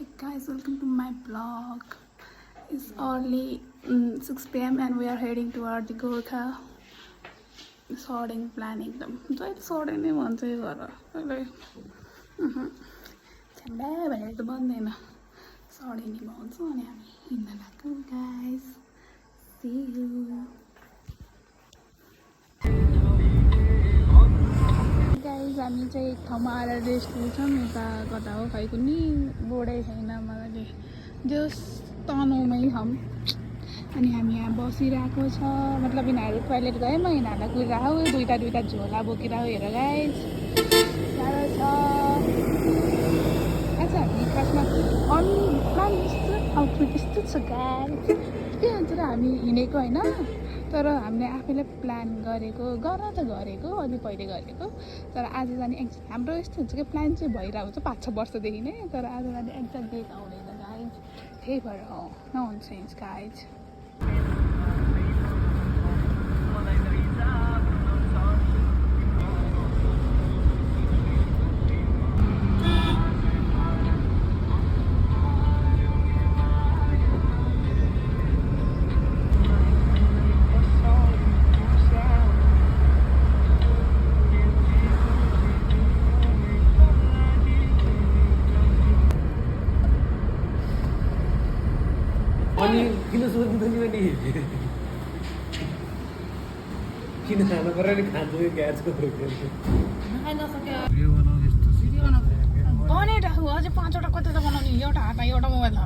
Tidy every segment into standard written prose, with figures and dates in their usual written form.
Hey guys, welcome to my vlog. It's early 6 p.m. and we are heading toward the Gorkha. Sorting plan एकदम जहिले sorting नै भन्छ यो घर अहिले झ्याम्बा भनेर त बन्दैन sorting नै भन्छ अनि हामी हिँड्न लाग्छौँ guys. See you. गाइज हामी चाहिँ एक ठाउँमा आएर रेस्ट लिन्छौँ यता कता हो खै कुनै बोर्डै छैन मलाई जस तनहुमै छौँ अनि हामी यहाँ बसिरहेको छ मतलब यिनीहरू टोइलेट गयो म यिनीहरूलाई कुरिरहेको दुईटा झोला बोकिरहेको हेर गाइज साह्रो छ आज हामी खासमा अनप्लान यस्तो आउटफिट यस्तो छ गाइज के भन्छ र हामी हिँडेको होइन तर हामीले आफैले प्लान गरेको अलि पहिले गरेको तर आज जाने हाम्रो यस्तो हुन्छ कि प्लान चाहिँ भइरहेको हुन्छ 5-6 वर्षदेखि नै तर आज जाने एक्ज्याक्ट डेट आउँदैन गाइज त्यही भएर हो नोन्सेन्स गाइज. किन खानु पर्यो नि खानु ग्यासको अझै 5वटा कति त बनाउने एउटा हातमा एउटा मोबाइल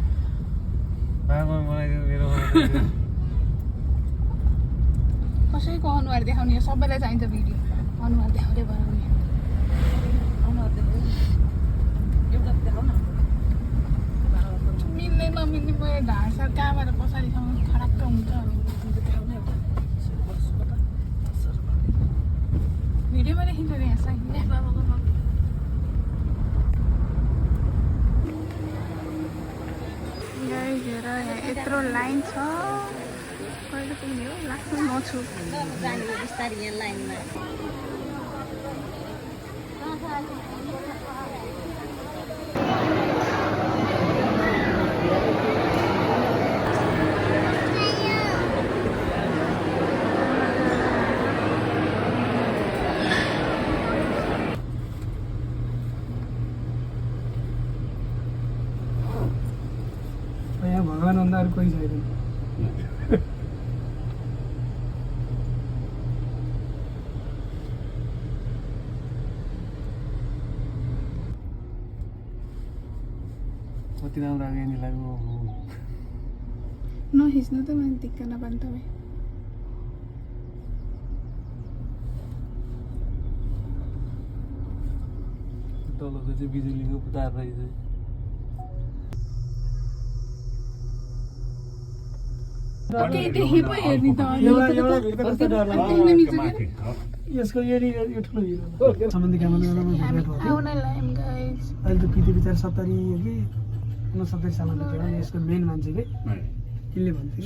कसैको अनुहार देखाउने सबैलाई चाहिन्छ भिडियो अनुहार देखाउँदै बनाउने मिल्ने नमिल्ने भयो ढाँड कहाँबाट पछाडिसम्म खराक्क हुन्छ भिडियोमा देखिन्छ नि यहाँ हेर यहाँ यत्रो लाइन छ कहिले पुग्ने हो लाग्छ म छु बिस्तारै यहाँ लाइनमा भगवान भन्दा अरू कोही छैन कति राम्रो लाग्यो नि लाग्यो नखिच्नु त मैले दिक्क नपार्नु तपाईँ तलको चाहिँ बिजुलीको तार रहेछ यसको यो ठुलो हिरो सम्बन्धी अहिले त पिते विचार 70 हो कि 69 सालमा थियो यसको मेन मान्छे के किनले भन्थ्यो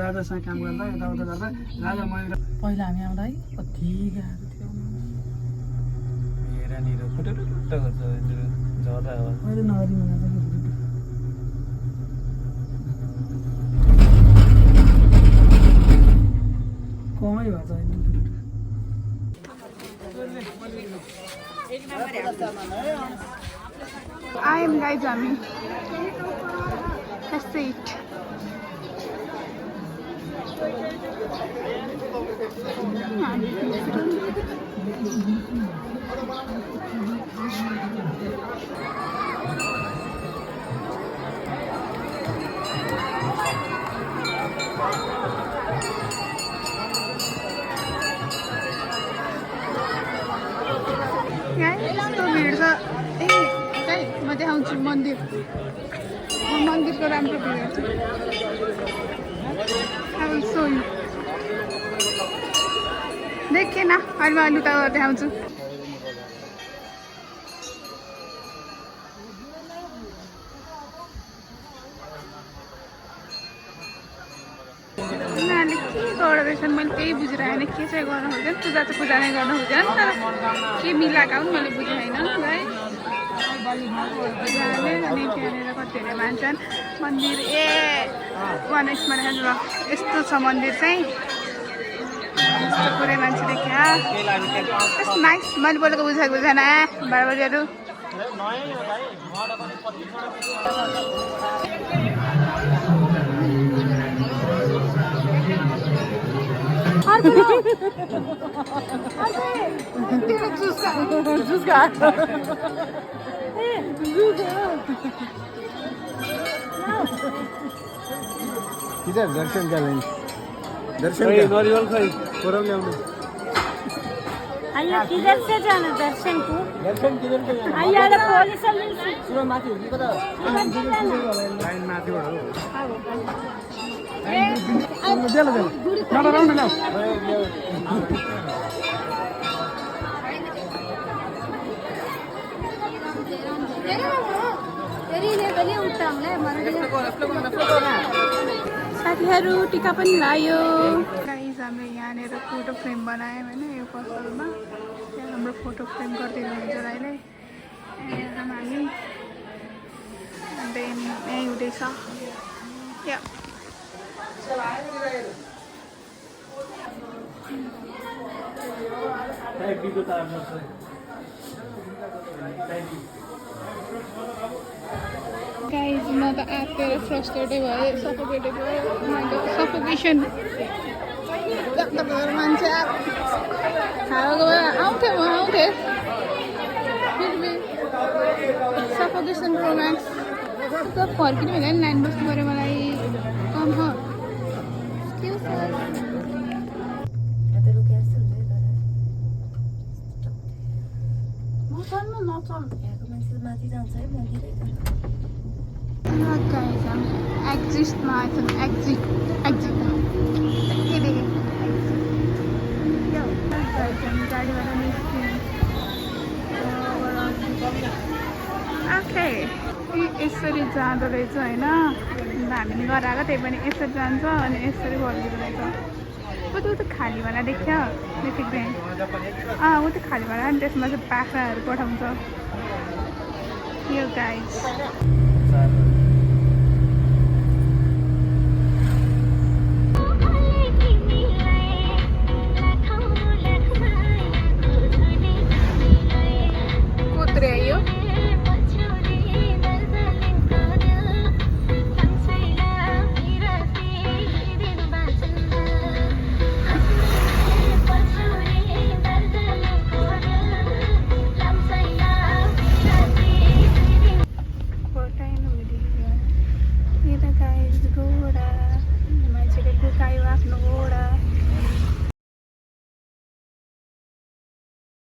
राजासँग काम गर्दा यताउता गर्दा राजा महेन्द्र पहिला हामी आउँदा है कति गाह्रो थियो हेरानिर फुटुटुट्ट गर्छ झर्दा हो मैले नहरीमा जाँदाखेरि कमै भन्छ आयौँ गाइज हामी सेट यस्तो भिड छ ए कहीँ म देखाउँछु मन्दिर म मन्दिरको राम्रो भिड छु अब सोही देखेन अहिले म उता देखाउँछु उनीहरूले के गर्दैछन् मैले त्यही बुझिरहेन के चाहिँ गर्नु हुँदैन पूजा चाहिँ पूजा नै गर्नु हुँदैन तर के मिलाएको पनि मैले बुझेन है अनि त्यहाँनिर कतिहरूले मान्छन् मन्दिर गणेश महाराज ल यस्तो छ मन्दिर चाहिँ यस्तो पुरै मान्छे देखिया नाइस मैले बोलेको बुझाएको बुझाएन बारबरीहरू किधर दर्शन क्या लेंगे दर्शन नरिवल खै कोरम ल्याउनु आइया किधर से जाना दर्शन को दर्शन किधर से जाना आइया द पुलिस सुनो माथि हो कि कता लाइन माथिबाट हो साथीहरू टिका पनि लायो गाइस हामीले यहाँनिर फोटो फ्रेम बनायौँ होइन यो पसलमा त्यहाँ हाम्रो फोटो फ्रेम गरिदिनु हुन्छ र अहिले हामी अन्त यहीँ हुँदैछ गाइज म त आत्तेर फ्रस्ट्रेटै भएँ सफोकेटै भयो सफोकेसन मान्छे हावाको आउँथेँ म आउँथेँ फेरि सफोकेसन रोमान्स फर्किनु भने लाइन बस्नु पऱ्यो मलाई कम माथि जान्छ है मन्दिरै guys, I'm exit marathon, exit. Okay. यसरी जाँदो रहेछ होइन हामीले गराएको त्यही पनि यसरी जान्छ अनि यसरी फर्किँदो रहेछ ऊ त खाली भाडा देख्छ देखेको ऊ त खाली भाडा अनि त्यसमा चाहिँ बाख्राहरू पठाउँछ यो गाइस guys, go